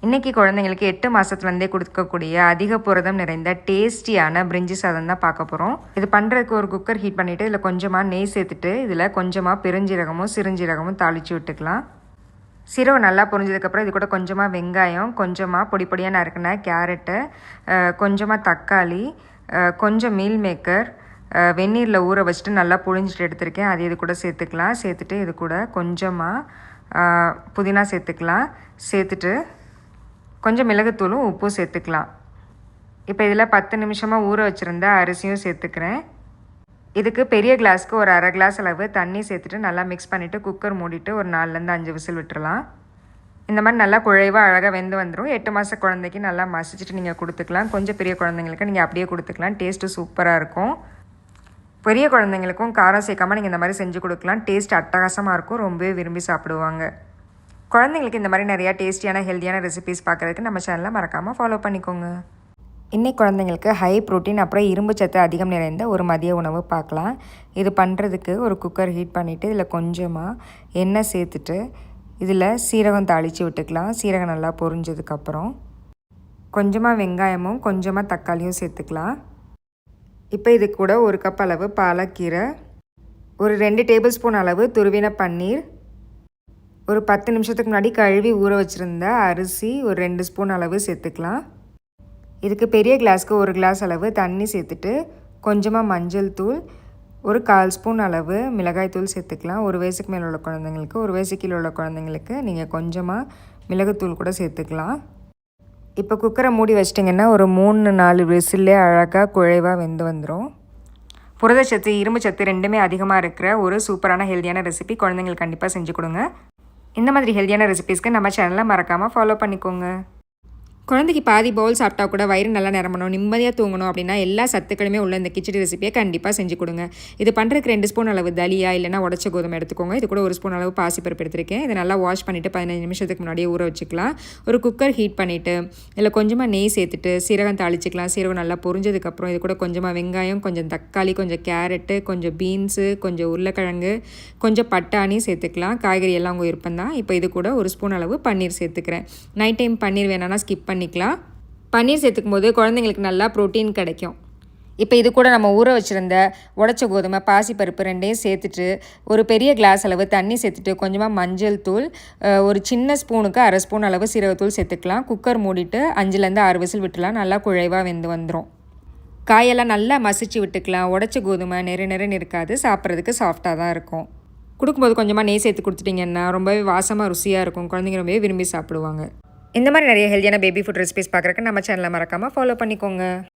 இன்றைக்கி குழந்தைங்களுக்கு 8 மாதத்துலேருந்தே கொடுக்கக்கூடிய அதிக புரதம் நிறைந்த டேஸ்டியான பிரிஞ்சி சாதம் தான் பார்க்க போகிறோம். இது பண்ணுறதுக்கு ஒரு குக்கர் ஹீட் பண்ணிவிட்டு இதில் கொஞ்சமாக நெய் சேர்த்துட்டு இதில் கொஞ்சமாக பெருஞ்சீரகமும் சிறுஞ்சீரகமும் தாளித்து விட்டுக்கலாம். சீரகம் நல்லா பொரிஞ்சதுக்கப்புறம் இது கூட கொஞ்சமாக வெங்காயம், கொஞ்சமாக பொடி பொடியாக நறுக்கின கேரட்டு, கொஞ்சமாக தக்காளி, கொஞ்சம் மீல் மேக்கர் வெந்நீரில் ஊற வச்சுட்டு நல்லா புழிஞ்சிட்டு எடுத்துருக்கேன். அது இது கூட சேர்த்துக்கலாம். சேர்த்துட்டு இது கூட கொஞ்சமாக புதினா சேர்த்துக்கலாம். சேர்த்துட்டு கொஞ்சம் மிளகுத்தூளும் உப்பும் சேர்த்துக்கலாம். இப்போ இதில் 10 நிமிஷமாக ஊற வச்சுருந்த அரிசியும் சேர்த்துக்கிறேன். இதுக்கு பெரிய கிளாஸ்க்கு ஒரு அரை கிளாஸ் அளவு தண்ணி சேர்த்துட்டு நல்லா மிக்ஸ் பண்ணிவிட்டு குக்கர் மூடிட்டு ஒரு 4லேருந்து 5 விசில் விட்டுறலாம். இந்த மாதிரி நல்லா குழைவாக அழகாக வெந்து வந்துடும். 8 மாத குழந்தைக்கு நல்லா மசிச்சுட்டு நீங்கள் கொடுத்துக்கலாம். கொஞ்சம் பெரிய குழந்தைங்களுக்கு நீங்கள் அப்படியே கொடுத்துக்கலாம். டேஸ்ட்டு சூப்பராக இருக்கும். பெரிய குழந்தைங்களுக்கும் காரம் சேர்க்காமல் நீங்கள் இந்த மாதிரி செஞ்சு கொடுக்கலாம். டேஸ்ட் அட்டகாசமாக இருக்கும். ரொம்பவே விரும்பி சாப்பிடுவாங்க. குழந்தைங்களுக்கு இந்த மாதிரி நிறையா டேஸ்டியான ஹெல்த்தியான ரெசிபீஸ் பார்க்குறதுக்கு நம்ம சேனலை மறக்காமல் ஃபாலோ பண்ணிக்கோங்க. இன்றைக்கி குழந்தைங்களுக்கு ஹை ப்ரோட்டீன் அப்புறம் இரும்பு சத்து அதிகம் நிறைந்த ஒரு மதிய உணவு பார்க்கலாம். இது பண்ணுறதுக்கு ஒரு குக்கர் ஹீட் பண்ணிவிட்டு இதில் கொஞ்சமாக எண்ணெய் சேர்த்துட்டு இதில் சீரகம் தாளித்து விட்டுக்கலாம். சீரகம் நல்லா பொரிஞ்சதுக்கப்புறம் கொஞ்சமாக வெங்காயமும் கொஞ்சமாக தக்காளியும் சேர்த்துக்கலாம். இப்போ இது கூட ஒரு கப் அளவு பாலக்கீரை, ஒரு 2 டேபிள் ஸ்பூன் அளவு துருவின பன்னீர், ஒரு 10 நிமிஷத்துக்கு முன்னாடி கழுவி ஊற வச்சுருந்த அரிசி ஒரு 2 ஸ்பூன் அளவு சேர்த்துக்கலாம். இதுக்கு பெரிய கிளாஸ்க்கு ஒரு கிளாஸ் அளவு தண்ணி சேர்த்துட்டு கொஞ்சமாக மஞ்சள் தூள், ஒரு 1/4 ஸ்பூன் அளவு மிளகாய் தூள் சேர்த்துக்கலாம். ஒரு வயசுக்கு மேலே உள்ள குழந்தைங்களுக்கு, ஒரு வயசுக்கு கீழே உள்ள குழந்தைங்களுக்கு நீங்கள் கொஞ்சமாக மிளகுத்தூள் கூட சேர்த்துக்கலாம். இப்போ குக்கரை மூடி வச்சிட்டிங்கன்னா ஒரு 3-4 விசில்லே அழகாக குழைவாக வெந்து வந்துடும். புரதச்சத்து இரும்பு சத்து ரெண்டுமே அதிகமாக இருக்கிற ஒரு சூப்பரான ஹெல்த்தியான ரெசிபி குழந்தைங்களுக்கு கண்டிப்பாக செஞ்சு கொடுங்க. இந்த மாதிரி ஹெல்த்தியான ரெசிபீஸ்க்கு நம்ம சேனலை மறக்காமல் ஃபாலோ பண்ணிக்கோங்க. குழந்தைக்கு பாதி பவுல் சாப்பிட்டா கூட வயிறு நல்லா நிரம்பணும், நிம்மதியாக தூங்கணும் அப்படின்னா எல்லா சத்துக்களுமே உள்ள இந்த கிச்சடி ரெசிபியை கண்டிப்பாக செஞ்சு கொடுங்க. இது பண்ணுறதுக்கு 2 ஸ்பூன் அளவு தலியா இல்லைனா உடச்ச கோதுமை எடுத்துக்கோங்க. இது கூட 1 ஸ்பூன் அளவு பாசிப்பருப்பு எடுத்துருக்கேன். இதை நல்லா வாஷ் பண்ணிவிட்டு 15 நிமிஷத்துக்கு முன்னாடியே ஊற வச்சுக்கலாம். ஒரு குக்கர் ஹீட் பண்ணிவிட்டு இதில் கொஞ்சமாக நெய் சேர்த்துட்டு சீரகம் தாளிச்சிக்கலாம். சீரகம் நல்லா பொரிஞ்சதுக்கப்புறம் இது கூட கொஞ்சமாக வெங்காயம், கொஞ்சம் தக்காளி, கொஞ்சம் கேரட்டு, கொஞ்சம் பீன்ஸு, கொஞ்சம் உருளைக்கிழங்கு, கொஞ்சம் பட்டாணி சேர்த்துக்கலாம். காய்கறி எல்லாம் உங்கள் விருப்பம் தான். இப்போ இது கூட 1 ஸ்பூன் அளவு பன்னீர் சேர்த்துக்கிறேன். நைட் டைம் பன்னீர் வேணான்னா ஸ்கிப் பண்ணிக்கலாம். பன்னீர் சேர்த்துக்கும் போது குழந்தைங்களுக்கு நல்லா ப்ரோட்டீன் கிடைக்கும். இப்போ இது கூட நம்ம ஊற வச்சுருந்த உடச்ச கோதுமை, பாசிப்பருப்பு ரெண்டையும் சேர்த்துட்டு ஒரு பெரிய கிளாஸ் அளவு தண்ணி சேர்த்துட்டு கொஞ்சமாக மஞ்சள் தூள், ஒரு சின்ன ஸ்பூனுக்கு அரை ஸ்பூன் அளவு சீரகத்தூள் சேர்த்துக்கலாம். குக்கர் மூடிட்டு 5லேருந்து 6 விசில் விட்டுலாம். நல்லா குழைவாக வெந்து வந்துடும். காயெல்லாம் நல்லா மசிச்சு விட்டுக்கலாம். உடச்ச கோதுமை நெருன்னு இருக்காது, சாப்பிட்றதுக்கு சாஃப்டாக தான் இருக்கும். கொடுக்கும்போது கொஞ்சமாக நெய் சேர்த்து கொடுத்துட்டிங்கன்னா ரொம்பவே வாசமாக ருசியாக இருக்கும். குழந்தைங்க ரொம்பவே விரும்பி சாப்பிடுவாங்க. இந்த மாதிரி நிறைய ஹெல்த்தியான பேபி ஃபுட் ரெசிபிஸ் பார்க்குறக்கு நம்ம சேனலை மறக்காமல் ஃபாலோ பண்ணிக்கோங்க.